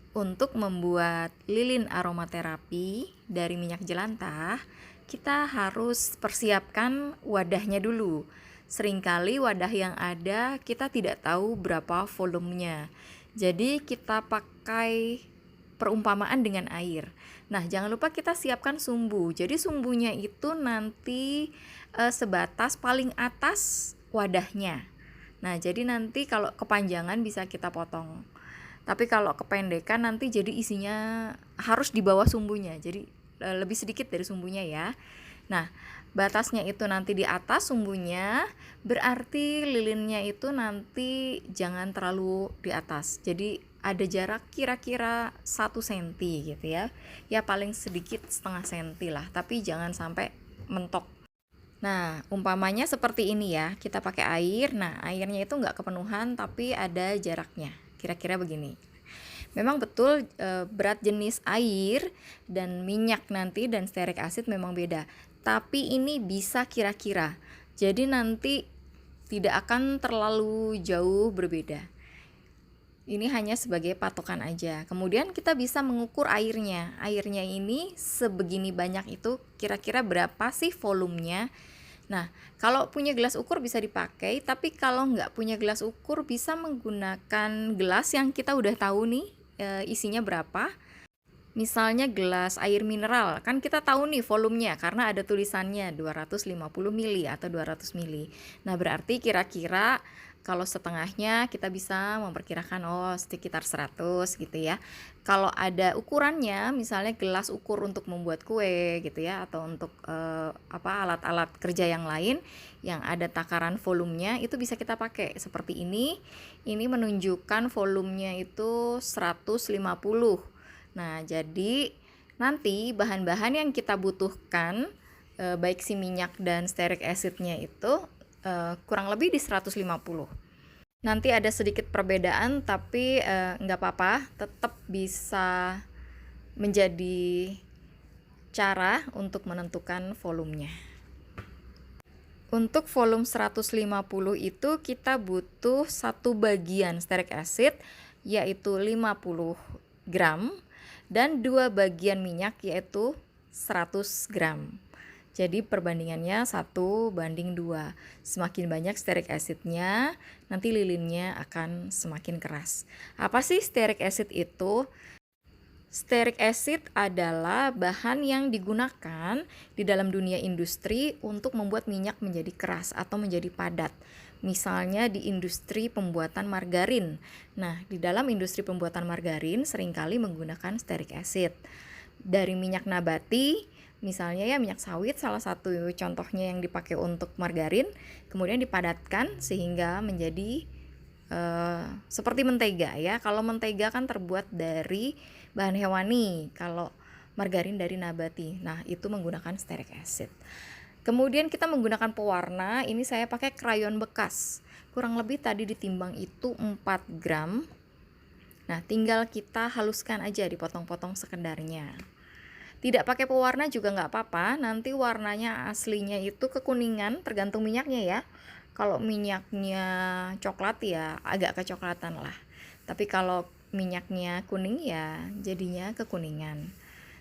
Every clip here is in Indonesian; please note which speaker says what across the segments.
Speaker 1: Untuk membuat lilin aromaterapi dari minyak jelantah, kita harus persiapkan wadahnya dulu. Seringkali wadah yang ada kita tidak tahu berapa volumenya. Jadi kita pakai perumpamaan dengan air. Nah, jangan lupa kita siapkan sumbu. Jadi sumbunya itu nanti sebatas paling atas wadahnya. Nah, jadi nanti kalau kepanjangan bisa kita potong. Tapi kalau kependekan nanti jadi isinya harus di bawah sumbunya. Jadi lebih sedikit dari sumbunya ya. Nah, batasnya itu nanti di atas sumbunya, berarti lilinnya itu nanti jangan terlalu di atas. Jadi ada jarak kira-kira 1 cm gitu ya. Ya paling sedikit setengah senti lah, tapi jangan sampai mentok. Nah, umpamanya seperti ini ya, kita pakai air. Nah, airnya itu nggak kepenuhan, tapi ada jaraknya. Kira-kira begini. Memang betul berat jenis air dan minyak nanti dan stearik acid memang beda. Tapi ini bisa kira-kira. Jadi nanti tidak akan terlalu jauh berbeda. Ini hanya sebagai patokan aja. Kemudian kita bisa mengukur airnya. Airnya ini sebegini banyak itu kira-kira berapa sih volumenya. Nah, kalau punya gelas ukur bisa dipakai, tapi kalau nggak punya gelas ukur bisa menggunakan gelas yang kita udah tahu nih isinya berapa. Misalnya gelas air mineral, kan kita tahu nih volumenya karena ada tulisannya 250 mili atau 200 mili. Nah, berarti kira-kira kalau setengahnya kita bisa memperkirakan sekitar 100 gitu ya. Kalau ada ukurannya, misalnya gelas ukur untuk membuat kue gitu ya, atau untuk alat-alat kerja yang lain yang ada takaran volumenya, itu bisa kita pakai seperti ini. Ini menunjukkan volumenya itu 150. Nah, jadi nanti bahan-bahan yang kita butuhkan baik si minyak dan stearik acidnya itu kurang lebih di 150. Nanti ada sedikit perbedaan, tapi nggak apa-apa, tetap bisa menjadi cara untuk menentukan volumenya. Untuk volume 150 itu kita butuh 1 bagian stearik acid yaitu 50 gram dan 2 bagian minyak yaitu 100 gram. Jadi perbandingannya 1:2. Semakin banyak stearik acidnya, nanti lilinnya akan semakin keras. Apa sih stearik acid itu? Stearik acid adalah bahan yang digunakan di dalam dunia industri untuk membuat minyak menjadi keras atau menjadi padat. Misalnya di industri pembuatan margarin. Nah, di dalam industri pembuatan margarin seringkali menggunakan stearik acid. Dari minyak nabati, misalnya ya minyak sawit salah satu contohnya yang dipakai untuk margarin, kemudian dipadatkan sehingga menjadi seperti mentega ya. Kalau mentega kan terbuat dari bahan hewani, kalau margarin dari nabati. Nah, itu menggunakan stearik acid. Kemudian kita menggunakan pewarna, ini saya pakai krayon bekas. Kurang lebih tadi ditimbang itu 4 gram. Nah, tinggal kita haluskan aja, dipotong-potong sekedarnya. Tidak pakai pewarna juga nggak apa-apa, nanti warnanya aslinya itu kekuningan, tergantung minyaknya ya. Kalau minyaknya coklat ya agak kecoklatan lah. Tapi kalau minyaknya kuning ya jadinya kekuningan.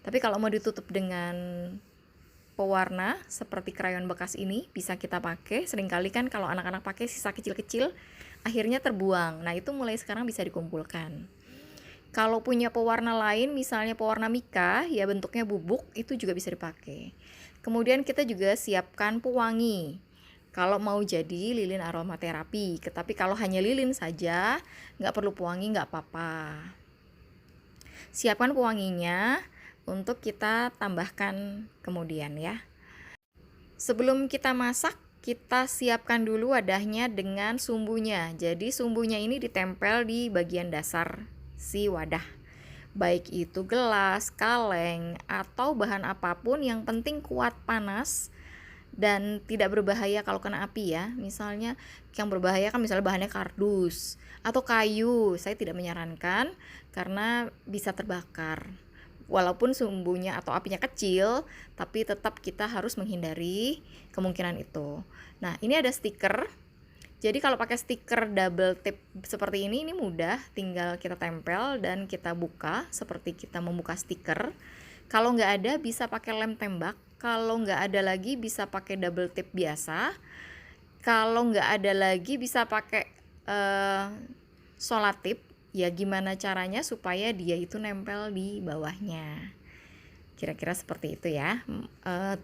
Speaker 1: Tapi kalau mau ditutup dengan pewarna seperti krayon bekas ini bisa kita pakai. Seringkali kan kalau anak-anak pakai sisa kecil-kecil akhirnya terbuang. Nah, itu mulai sekarang bisa dikumpulkan. Kalau punya pewarna lain, misalnya pewarna mika, ya bentuknya bubuk, itu juga bisa dipakai. Kemudian kita juga siapkan pewangi. Kalau mau jadi lilin aromaterapi, tapi kalau hanya lilin saja, nggak perlu pewangi, nggak apa-apa. Siapkan pewanginya untuk kita tambahkan kemudian ya. Sebelum kita masak, kita siapkan dulu wadahnya dengan sumbunya. Jadi sumbunya ini ditempel di bagian dasar si wadah. Baik itu gelas, kaleng, atau bahan apapun yang penting kuat panas dan tidak berbahaya kalau kena api ya. Misalnya yang berbahaya kan misalnya bahannya kardus atau kayu. Saya tidak menyarankan karena bisa terbakar. Walaupun sumbunya atau apinya kecil, tapi tetap kita harus menghindari kemungkinan itu. Nah, ini ada stiker. Jadi kalau pakai stiker double tip seperti ini mudah, tinggal kita tempel dan kita buka seperti kita membuka stiker. Kalau nggak ada bisa pakai lem tembak, kalau nggak ada lagi bisa pakai double tip biasa, kalau nggak ada lagi bisa pakai solatip. Ya gimana caranya supaya dia itu nempel di bawahnya. Kira-kira seperti itu ya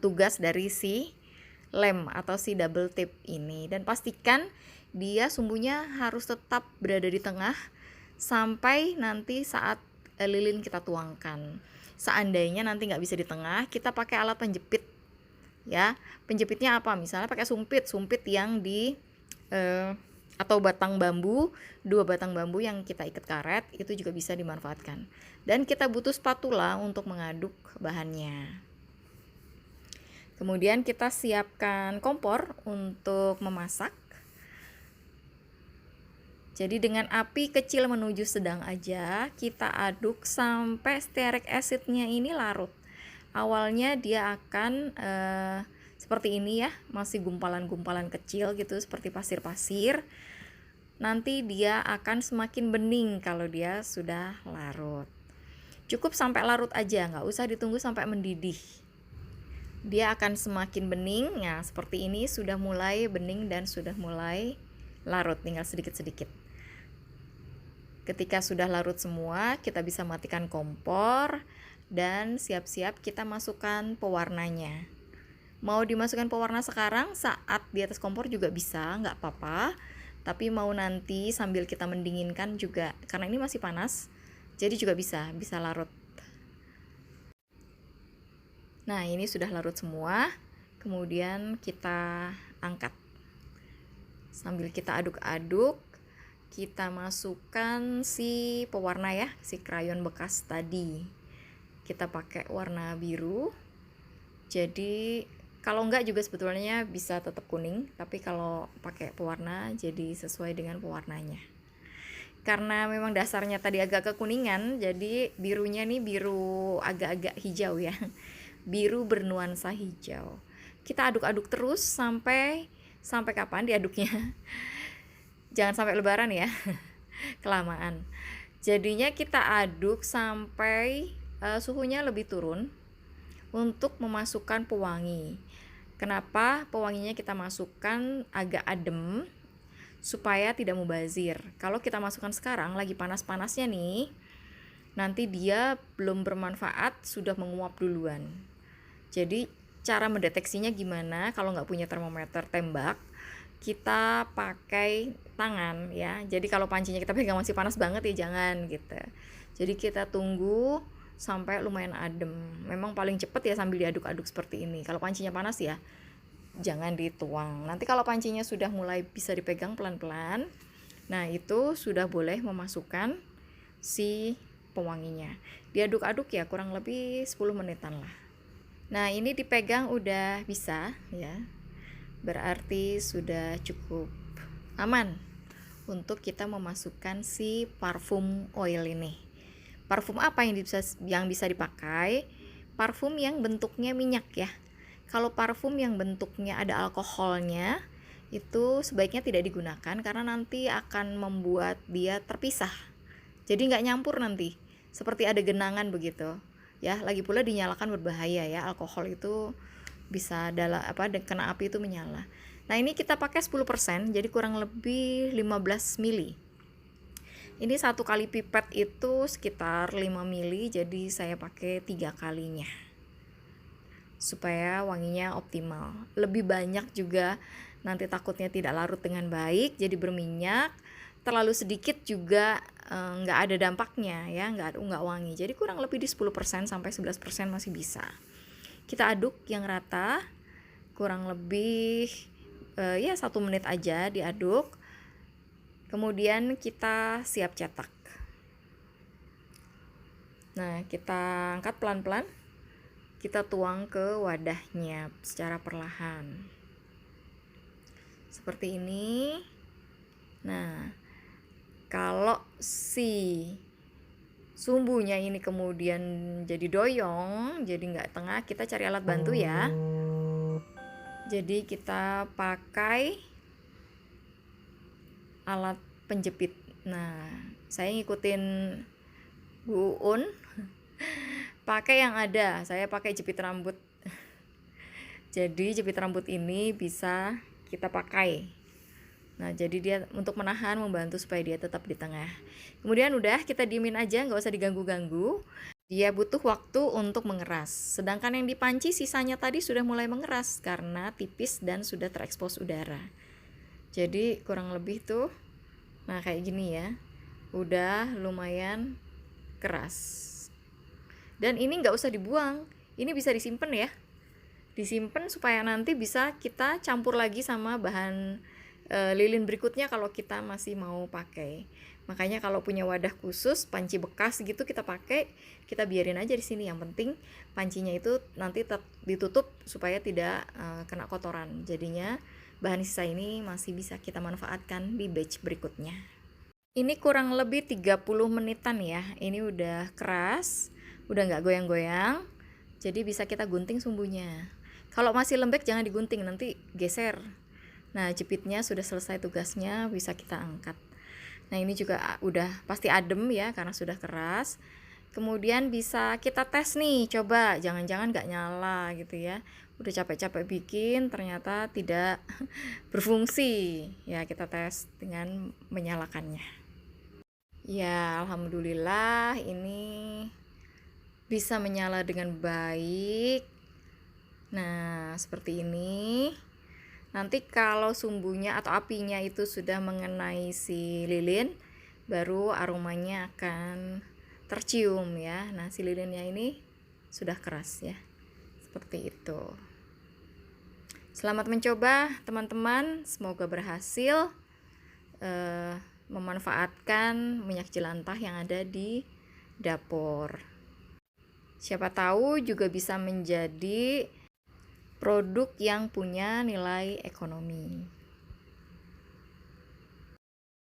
Speaker 1: tugas dari si lem atau si double tip ini. Dan pastikan dia sumbunya harus tetap berada di tengah sampai nanti saat lilin kita tuangkan. Seandainya nanti nggak bisa di tengah, kita pakai alat penjepit ya. Penjepitnya apa? Misalnya pakai sumpit yang di atau batang bambu, 2 batang bambu yang kita ikat karet, itu juga bisa dimanfaatkan. Dan kita butuh spatula untuk mengaduk bahannya. Kemudian kita siapkan kompor untuk memasak. Jadi dengan api kecil menuju sedang aja, kita aduk sampai stearic acidnya ini larut. Awalnya dia akan seperti ini ya, masih gumpalan-gumpalan kecil gitu, seperti pasir-pasir. Nanti dia akan semakin bening kalau dia sudah larut. Cukup sampai larut aja, nggak usah ditunggu sampai mendidih. Dia akan semakin bening, ya seperti ini sudah mulai bening dan sudah mulai larut, tinggal sedikit-sedikit. Ketika sudah larut semua, kita bisa matikan kompor dan siap-siap kita masukkan pewarnanya. Mau dimasukkan pewarna sekarang saat di atas kompor juga bisa, nggak apa-apa. Tapi mau nanti sambil kita mendinginkan juga, karena ini masih panas, jadi juga bisa larut. Nah ini sudah larut semua, kemudian kita angkat. Sambil kita aduk-aduk, kita masukkan si pewarna ya, si krayon bekas tadi. Kita pakai warna biru. Jadi kalau enggak juga sebetulnya bisa tetap kuning, tapi kalau pakai pewarna jadi sesuai dengan pewarnanya. Karena memang dasarnya tadi agak kekuningan, jadi birunya nih biru agak-agak hijau ya. Biru bernuansa hijau. Kita aduk-aduk terus sampai kapan diaduknya? Jangan sampai lebaran ya. Kelamaan. Jadinya kita aduk sampai suhunya lebih turun untuk memasukkan pewangi. Kenapa pewanginya kita masukkan agak adem supaya tidak mubazir. Kalau kita masukkan sekarang lagi panas-panasnya nih, nanti dia belum bermanfaat sudah menguap duluan. Jadi cara mendeteksinya gimana? Kalau nggak punya termometer tembak, kita pakai tangan ya. Jadi kalau pancinya kita pegang masih panas banget ya jangan gitu. Jadi kita tunggu sampai lumayan adem. Memang paling cepet ya sambil diaduk-aduk seperti ini. Kalau pancinya panas ya jangan dituang. Nanti kalau pancinya sudah mulai bisa dipegang pelan-pelan, nah itu sudah boleh memasukkan si pewanginya. Diaduk-aduk ya kurang lebih 10 menitan lah. Nah ini dipegang udah bisa ya, berarti sudah cukup aman untuk kita memasukkan si parfum oil ini. Parfum apa yang bisa dipakai? Parfum yang bentuknya minyak ya. Kalau parfum yang bentuknya ada alkoholnya, itu sebaiknya tidak digunakan karena nanti akan membuat dia terpisah. Jadi nggak nyampur nanti, seperti ada genangan begitu. Ya, lagi pula dinyalakan berbahaya ya, alkohol itu bisa kena api itu menyala. Nah ini kita pakai 10%, jadi kurang lebih 15 mili. Ini 1 kali pipet itu sekitar 5 mili, jadi saya pakai 3 kalinya supaya wanginya optimal. Lebih banyak juga nanti takutnya tidak larut dengan baik, jadi berminyak. Terlalu sedikit juga nggak ada dampaknya ya, nggak wangi. Jadi kurang lebih di 10% sampai 11% masih bisa. Kita aduk yang rata, kurang lebih ya 1 menit aja diaduk. Kemudian kita siap cetak. Nah, kita angkat pelan-pelan. Kita tuang ke wadahnya secara perlahan. Seperti ini. Nah, kalau si sumbunya ini kemudian jadi doyong, jadi nggak tengah, kita cari alat bantu ya. Jadi kita pakai alat penjepit. Nah, saya ngikutin Bu Un pakai yang ada. Saya pakai jepit rambut. Jadi jepit rambut ini bisa kita pakai. Nah, jadi dia untuk menahan, membantu supaya dia tetap di tengah. Kemudian udah, kita diemin aja, nggak usah diganggu-ganggu. Dia butuh waktu untuk mengeras. Sedangkan yang di panci sisanya tadi sudah mulai mengeras karena tipis dan sudah terekspos udara. Jadi kurang lebih tuh, nah kayak gini ya. Udah lumayan keras. Dan ini nggak usah dibuang, ini bisa disimpan ya. Disimpan supaya nanti bisa kita campur lagi sama bahan lilin berikutnya kalau kita masih mau pakai. Makanya kalau punya wadah khusus panci bekas gitu kita pakai, kita biarin aja di sini. Yang penting pancinya itu nanti ditutup supaya tidak kena kotoran. Jadinya bahan sisa ini masih bisa kita manfaatkan di batch berikutnya. Ini kurang lebih 30 menitan ya. Ini udah keras, udah nggak goyang-goyang. Jadi bisa kita gunting sumbunya. Kalau masih lembek jangan digunting, nanti geser. Nah, jepitnya sudah selesai tugasnya, bisa kita angkat. Nah, ini juga udah pasti adem ya karena sudah keras. Kemudian bisa kita tes nih, coba jangan-jangan nggak nyala gitu ya. Udah capek-capek bikin ternyata tidak berfungsi. Ya, kita tes dengan menyalakannya. Ya, alhamdulillah ini bisa menyala dengan baik. Nah, seperti ini. Nanti kalau sumbunya atau apinya itu sudah mengenai si lilin, baru aromanya akan tercium ya. Nah, si lilinnya ini sudah keras ya. Seperti itu. Selamat mencoba teman-teman, semoga berhasil memanfaatkan minyak jelantah yang ada di dapur. Siapa tahu juga bisa menjadi produk yang punya nilai ekonomi.